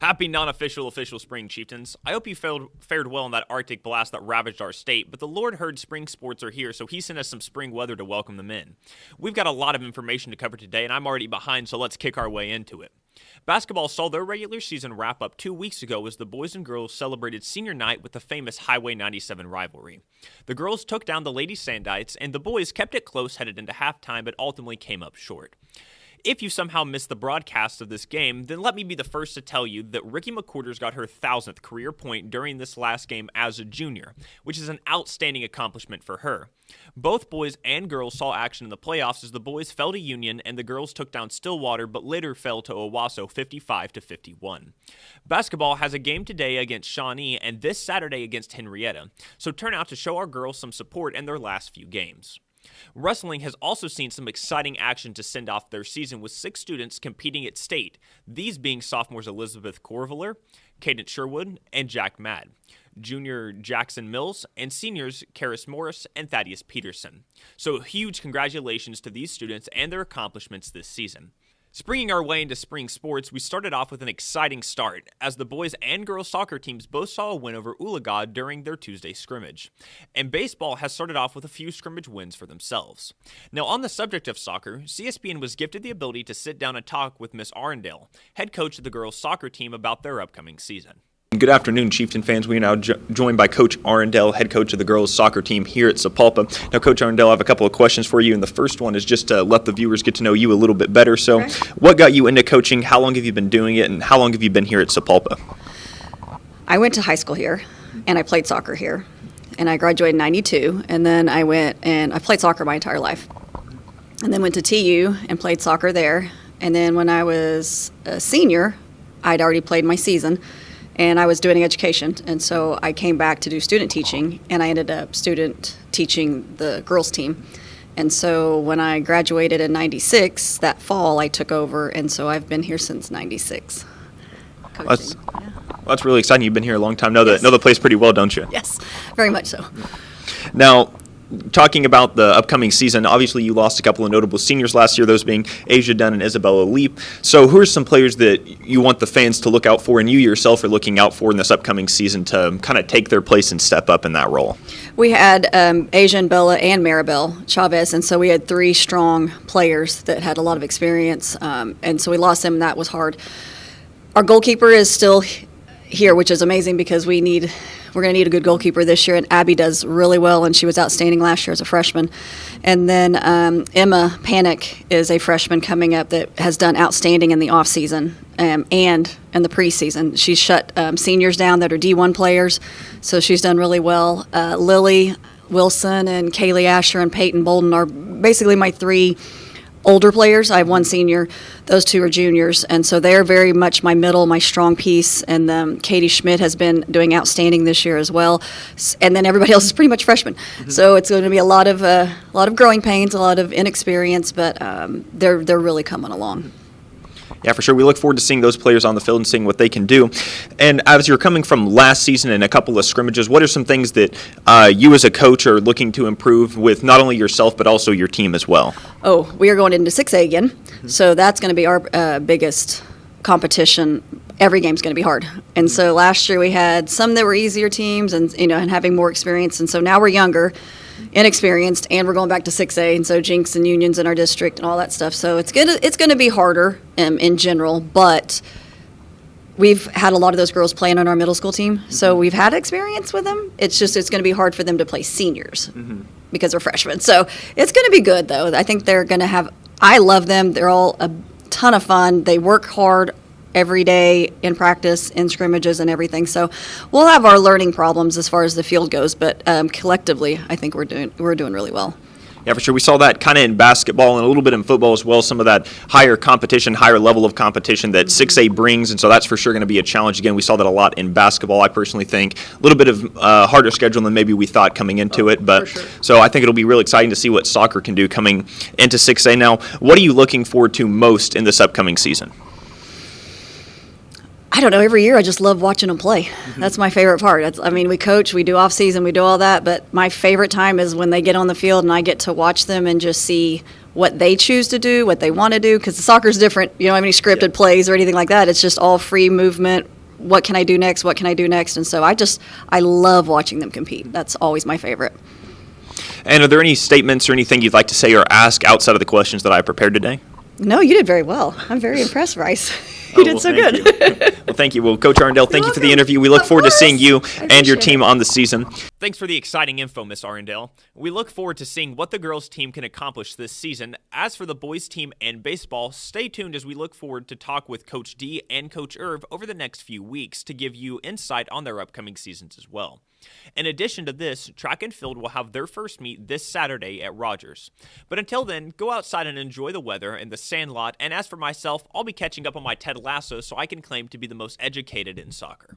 Happy non-official official spring, Chieftains. I hope you fared well in that Arctic blast that ravaged our state, but the Lord heard spring sports are here, so he sent us some spring weather to welcome them in. We've got a lot of information to cover today, and I'm already behind, so let's kick our way into it. Basketball saw their regular season wrap up 2 weeks ago as the boys and girls celebrated senior night with the famous Highway 97 rivalry. The girls took down the Lady Sandites, and the boys kept it close headed into halftime, but ultimately came up short. If you somehow missed the broadcast of this game, then let me be the first to tell you that Ricky McQuarters got her 1,000th career point during this last game as a junior, which is an outstanding accomplishment for her. Both boys and girls saw action in the playoffs as the boys fell to Union and the girls took down Stillwater but later fell to Owasso 55-51. Basketball has a game today against Shawnee and this Saturday against Henrietta, so turn out to show our girls some support in their last few games. Wrestling has also seen some exciting action to send off their season with 6 students competing at state, these being sophomores Elizabeth Corviller, Cadence Sherwood, and Jack Madd, junior Jackson Mills, and seniors Karis Morris and Thaddeus Peterson. So huge congratulations to these students and their accomplishments this season. Springing our way into spring sports, we started off with an exciting start, as the boys and girls soccer teams both saw a win over Oologah during their Tuesday scrimmage. And baseball has started off with a few scrimmage wins for themselves. Now, on the subject of soccer, Cspn was gifted the ability to sit down and talk with Miss Arundell, head coach of the girls soccer team, about their upcoming season. Good afternoon, Chieftain fans. We are now joined by Coach Arundell, head coach of the girls soccer team here at Sapulpa. Now, Coach Arundell, I have a couple of questions for you, and the first one is just to let the viewers get to know you a little bit better. So, What got you into coaching? How long have you been doing it, and how long have you been here at Sapulpa? I went to high school here, and I played soccer here, and I graduated in '92, and then I went and I played soccer my entire life, and then went to TU and played soccer there, and then when I was a senior, I'd already played my season, and I was doing education, and so I came back to do student teaching, and I ended up student teaching the girls team. And so when I graduated in '96, that fall I took over, and so I've been here since '96. That's really exciting. You've been here a long time. Know the place pretty well, don't you? Yes, very much so. Now, talking about the upcoming season, obviously you lost a couple of notable seniors last year, those being Asia Dunn and Isabella Leap. So who are some players that you want the fans to look out for and you yourself are looking out for in this upcoming season to kind of take their place and step up in that role? We had Asia and Bella and Maribel Chavez, and so we had 3 strong players that had a lot of experience, and so we lost them, and that was hard. Our goalkeeper is still here, which is amazing because we're going to need a good goalkeeper this year, and Abby does really well, and she was outstanding last year as a freshman. And then Emma Panic is a freshman coming up that has done outstanding in the off-season and in the preseason. She's shut seniors down that are D1 players, so she's done really well. Lily Wilson and Kaylee Asher and Peyton Bolden are basically my 3 older players. I have 1 senior. Those 2 are juniors, and so they're very much my middle, my strong piece. And Katie Schmidt has been doing outstanding this year as well. And then everybody else is pretty much freshmen. Mm-hmm. So it's going to be a lot of growing pains, a lot of inexperience, but they're really coming along. Yeah, for sure. We look forward to seeing those players on the field and seeing what they can do. And as you're coming from last season and a couple of scrimmages, what are some things that you as a coach are looking to improve with not only yourself but also your team as well? Oh, we are going into 6A again, so that's going to be our biggest competition. Every game's going to be hard. And so last year we had some that were easier teams and having more experience, and so now we're younger, inexperienced, and we're going back to 6A, and so Jinx and Unions in our district and all that stuff. So it's gonna be harder in general, but we've had a lot of those girls playing on our middle school team, so we've had experience with them. It's going to be hard for them to play seniors because they're freshmen. So it's going to be good, though. I think they're going to have – I love them. They're all a ton of fun. They work hard every day in practice, in scrimmages and everything. So we'll have our learning problems as far as the field goes, but collectively I think we're doing really well. Yeah, for sure. We saw that kind of in basketball and a little bit in football as well, some of that higher competition, higher level of competition that 6A brings, and so that's for sure going to be a challenge. Again, we saw that a lot in basketball. I personally think a little bit of harder schedule than maybe we thought coming into it, but sure. So I think it'll be really exciting to see what soccer can do coming into 6A. Now, what are you looking forward to most in this upcoming season? I don't know. Every year, I just love watching them play. That's my favorite part. We coach, we do off season, we do all that, but my favorite time is when they get on the field and I get to watch them and just see what they choose to do, what they want to do, because the soccer's different. You don't have any scripted plays or anything like that. It's just all free movement. What can I do next? What can I do next? And so I love watching them compete. That's always my favorite. And are there any statements or anything you'd like to say or ask outside of the questions that I prepared today? No, you did very well. I'm very impressed, Bryce. You did so good. Well, thank you. Well, Coach Arundell, thank you for the interview. We look forward to seeing you and your team on the season. Thanks for the exciting info, Miss Arundell. We look forward to seeing what the girls' team can accomplish this season. As for the boys' team and baseball, stay tuned as we look forward to talk with Coach D and Coach Irv over the next few weeks to give you insight on their upcoming seasons as well. In addition to this, track and field will have their first meet this Saturday at Rogers. But until then, go outside and enjoy the weather and the sand lot, and as for myself, I'll be catching up on my Ted Lasso so I can claim to be the most educated in soccer.